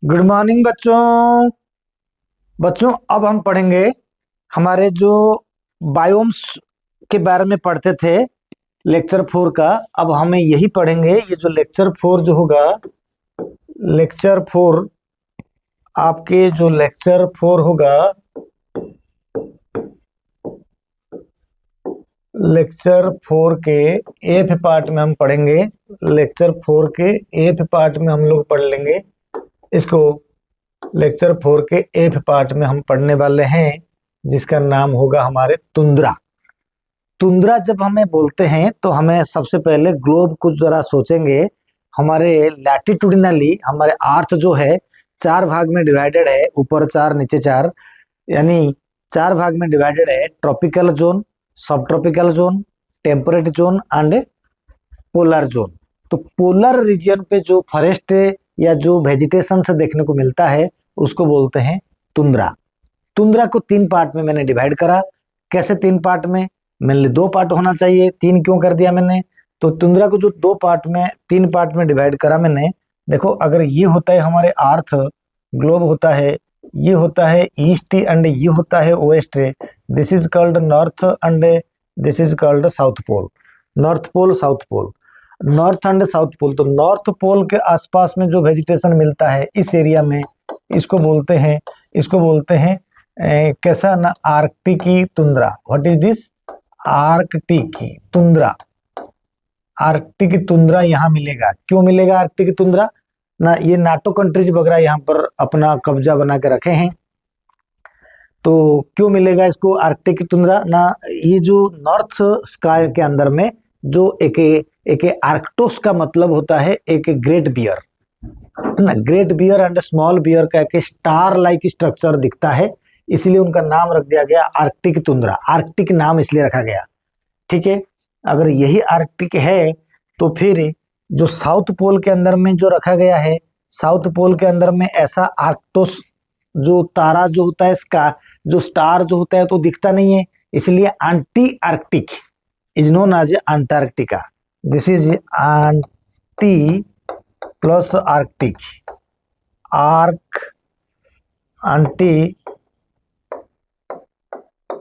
Good morning बच्चों। बच्चों अब हम पढ़ेंगे हमारे जो बायोम्स के बारे में पढ़ते थे लेक्चर 4 का। अब हमें यही पढ़ेंगे। ये जो लेक्चर 4 जो होगा, लेक्चर 4 आपके जो लेक्चर 4 होगा, लेक्चर 4 के एफ पार्ट में हम पढ़ेंगे। लेक्चर 4 के एफ पार्ट में हम लोग पढ़ लेंगे इसको। लेक्चर 4 के एफ पार्ट में हम पढ़ने वाले हैं जिसका नाम होगा हमारे तुंद्रा। तुंद्रा जब हमें बोलते हैं तो हमें सबसे पहले ग्लोब को जरा सोचेंगे। हमारे लैटिट्यूडिनली हमारे अर्थ जो है 4 भाग में डिवाइडेड है, ऊपर 4 नीचे 4, यानी 4 भाग में डिवाइडेड है। ट्रॉपिकल जोन, सब tropical zone, temperate zone and polar zone. तो पोलर रीजन पे जो फॉरेस्ट या जो वेजिटेशन से देखने को मिलता है उसको बोलते हैं तुंद्रा। तुंद्रा को 3 पार्ट में मैंने डिवाइड करा। कैसे 3 पार्ट में? मेनली 2 पार्ट होना चाहिए, 3 क्यों कर दिया मैंने? तो तुंद्रा को जो 2 पार्ट में 3 पार्ट में डिवाइड करा मैंने। देखो, अगर ये होता है हमारे अर्थ ग्लोब होता है, ये होता है ईस्ट एंड ये होता है west. This is called north and this is called south pole. North pole, south pole, north and south pole. तो नॉर्थ पोल के आसपास में जो वेजिटेशन मिलता है इस एरिया में, इसको बोलते हैं कैसा ना, आर्कटिकी तुंद्रा। What is this? आर्कटिकी तुंद्रा। आर्कटिक तुंद्रा यहाँ मिलेगा। क्यों मिलेगा आर्कटिक तुंद्रा ना? ये नाटो कंट्रीज वगैरह यहाँ पर अपना कब्जा बना के रखे हैं, तो क्यों मिलेगा इसको आर्कटिक तुंद्रा ना? ये जो नॉर्थ स्काई के अंदर में जो एक आर्कटोस का मतलब होता है एक ग्रेट बियर ना, great bear and small bear का एक स्टार लाइक स्ट्रक्चर दिखता है, इसलिए उनका नाम रख दिया गया आर्कटिक तुंद्रा। आर्कटिक नाम इसलिए रखा गया, ठीक है। अगर यही आर्कटिक है तो फिर जो साउथ पोल के अंदर में जो रखा गया है, साउथ पोल के अंदर में ऐसा आर्कटोस जो तारा जो होता है, इसका जो स्टार जो होता है तो दिखता नहीं है, इसलिए anti Arctic is known as Antarctica. This is anti plus Arctic, anti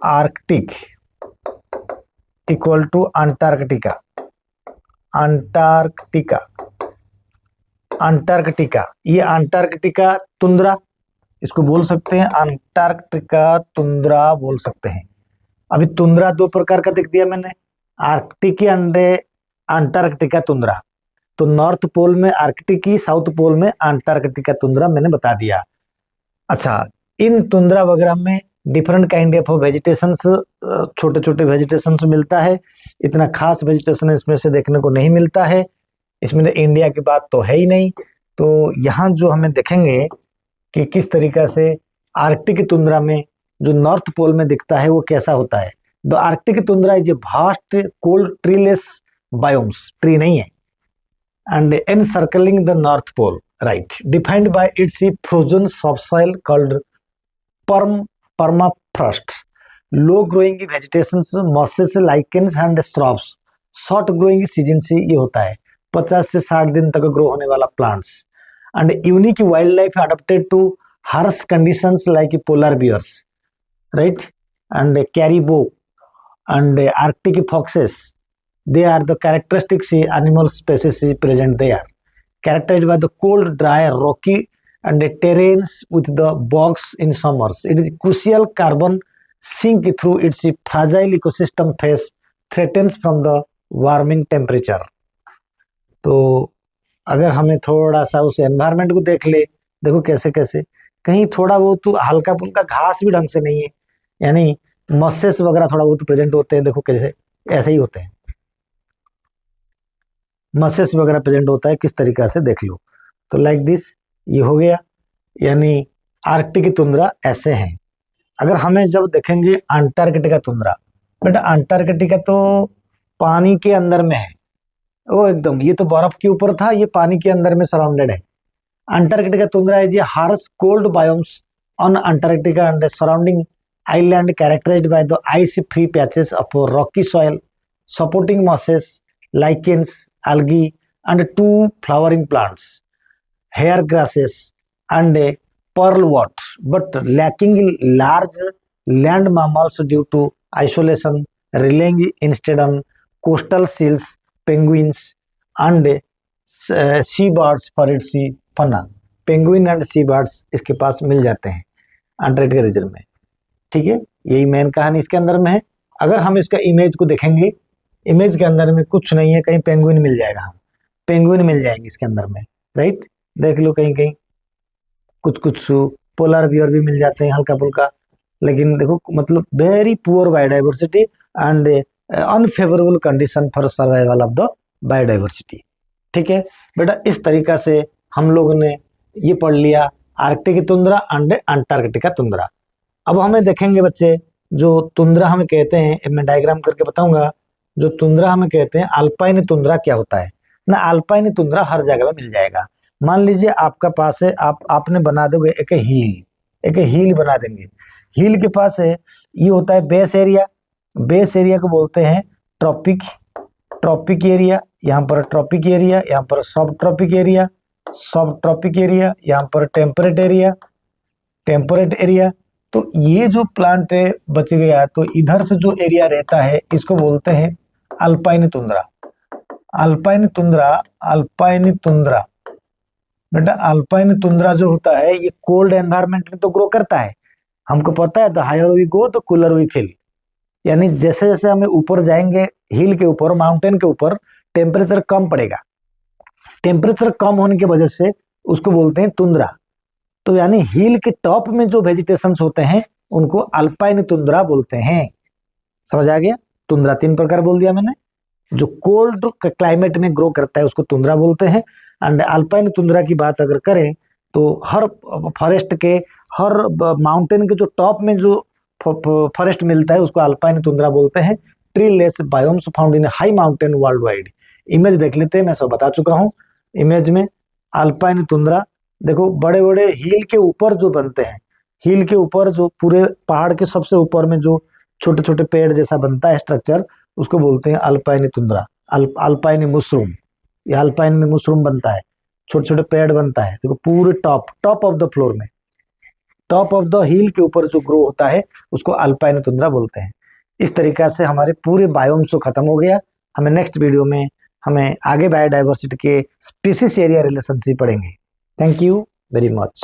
Arctic equal to Antarctica. Antarctica ये अंटार्कटिका तुंद्रा इसको बोल सकते हैं, अंटार्कटिका तुंद्रा बोल सकते हैं। अभी तुंद्रा 2 प्रकार का दिख दिया मैंने, आर्कटिक एंड अंटार्कटिका तुंद्रा। तो नॉर्थ पोल में आर्कटिकी, साउथ पोल में अंटार्कटिका तुंद्रा मैंने बता दिया। अच्छा, इन तुंद्रा वगैरह में डिफरेंट काइंड ऑफ वेजिटेशन, छोटे छोटे वेजिटेशन मिलता है। इतना खास वेजिटेशन इसमें से देखने को नहीं मिलता है। इसमें इंडिया की बात तो है ही नहीं। तो यहाँ जो हमें देखेंगे कि किस तरीका से आर्कटिक तुंद्रा में जो नॉर्थ पोल में दिखता है वो कैसा होता है। The Arctic tundra is a vast cold treeless biomes, tree नहीं है, and encircling the north pole, right, defined by its frozen soft soil called permafrost, low growing vegetations, mosses, lichens and shrubs, short growing seasons ये होता है, 50 से 60 दिन तक grow होने वाला plants, and unique wildlife adapted to harsh conditions like polar bears, right, and caribou and arctic foxes. They are the characteristic animal species present there, characterized by the cold, dry, rocky and terrains with the bogs in summers. It is crucial carbon sink through its fragile ecosystem phase threatens from the warming temperature. तो अगर हमें थोड़ा सा उस environment को देख ले, देखो कैसे कैसे कहीं थोड़ा वो तो हल्का फुल्का घास भी ढंग से नहीं है, यानी मसेस वगैरह थोड़ा बहुत प्रेजेंट होते हैं। देखो कैसे ऐसे ही होते हैं, मसेस वगैरह प्रेजेंट होता है, किस तरीका से देख लो। तो लाइक दिस ये हो गया, यानी आर्कटिक तुंद्रा ऐसे हैं। अगर हमें जब देखेंगे अंटार्कटिका तुंद्रा, बेटा अंटार्कटिका तो पानी के अंदर में है, वो एकदम, ये तो बर्फ के ऊपर था, ये पानी के अंदर में सराउंडेड है। Antarctica tundra is a harsh cold biomes on Antarctica and surrounding island characterized by the ice free patches of rocky soil supporting mosses, lichens, algae and 2 flowering plants, hair grasses and pearl what, but lacking large land mammals due to isolation, relying instead on coastal seals, penguins, and seabirds for its fauna. Penguin and sea birds इसके पास मिल जाते हैं Antarctica reason में। ठीक है, यही main कहानी इसके अंदर में है। अगर हम इसका इमेज को देखेंगे, इमेज के अंदर में कुछ नहीं है, कहीं पेंगुइन मिल जाएगा, हम पेंगुइन मिल जाएंगे इसके अंदर में, राइट। देख लो कहीं कहीं कुछ कुछ पोलर बियर भी मिल जाते हैं हल्का फुल्का, लेकिन देखो मतलब very poor biodiversity and unfavourable condition for survival of the biodiversity. ठीक है बेटा, इस तरीका से हम लोगों ने ये पढ़ लिया Arctic tundra and Antarctica tundra. अब हमें देखेंगे बच्चे, जो तुंद्रा हमें कहते हैं, मैं डायग्राम करके बताऊंगा। जो तुंद्रा हमें कहते हैं, अल्पाइन तुंद्रा क्या होता है ना, अल्पाइन तुंद्रा हर जगह में मिल जाएगा। मान लीजिए आपका पास है, आपने बना दोगे एक हील बना देंगे। हील के पास है, ये होता है बेस एरिया, बेस एरिया को बोलते हैं ट्रॉपिक एरिया। यहाँ पर ट्रॉपिक एरिया, यहाँ पर सब ट्रॉपिक एरिया, यहाँ पर टेम्परेट एरिया। तो ये जो प्लांट बच गया, तो इधर से जो एरिया रहता है इसको बोलते हैं अल्पाइन तुंद्रा। बेटा अल्पाइन तुंद्रा जो होता है, ये कोल्ड एनवायरनमेंट में तो ग्रो करता है। हमको पता है the higher we go the cooler we feel, यानी जैसे जैसे हमें ऊपर जाएंगे, हिल के ऊपर, माउंटेन के ऊपर टेम्परेचर कम पड़ेगा। टेम्परेचर कम होने की वजह से उसको बोलते हैं तुंद्रा। तो यानी हिल के टॉप में जो वेजिटेशंस होते हैं उनको अल्पाइन तुंद्रा बोलते हैं। समझ आ गया? तुंद्रा 3 प्रकार बोल दिया मैंने। जो कोल्ड क्लाइमेट में ग्रो करता है उसको तुंद्रा बोलते हैं। एंड अल्पाइन तुंद्रा की बात अगर करें तो हर फॉरेस्ट के, हर माउंटेन के जो टॉप में जो फॉरेस्ट मिलता है उसको अल्पाइन तुंद्रा बोलते हैं। Tree less biomes found in high mountain world wide. Image देख लेते हैं, मैं सब बता चुका हूँ। इमेज में अल्पाइन तुंद्रा देखो, बड़े बड़े हिल के ऊपर जो बनते हैं, हिल के ऊपर जो पूरे पहाड़ के सबसे ऊपर में जो छोटे छोटे पेड़ जैसा बनता है स्ट्रक्चर, उसको बोलते हैं अल्पाइन तुंद्रा। अल्पाइन मशरूम, ये अल्पाइन में मशरूम बनता है, छोटे छोटे पेड़ बनता है। देखो पूरे टॉप ऑफ द फ्लोर में, टॉप ऑफ द हिल के ऊपर जो ग्रो होता है उसको अल्पाइन तुंद्रा बोलते हैं। इस तरीका से हमारे पूरे बायोम्स खत्म हो गया। हमें नेक्स्ट वीडियो में हमें आगे बायोडाइवर्सिटी के स्पीसीज एरिया रिलेशनशिप पढ़ेंगे। Thank you very much.